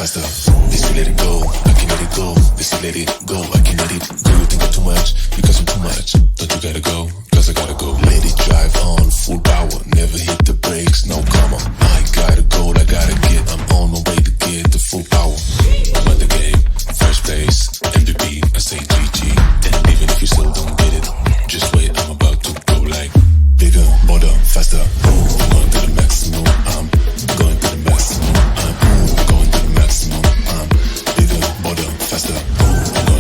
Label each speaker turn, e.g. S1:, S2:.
S1: faster. This will let it go, I can let it go. This will let it go, I can let it go. You think I'm too much, because I'm too much. Don't you gotta go, cause I gotta go. Let it drive on, full power, never hit the brakes, no comma. I got a goal, I gotta get, I'm on my way to get the full power. I'm at the game, first place, MVP, I say GG. And even if you still don't get it, just wait, I'm about to go like bigger, bolder, faster. Ooh, I'm going to the maximum, I'm going to the maximum, I'm going to the maximum, I'm bigger, bolder, faster. Ooh, I'm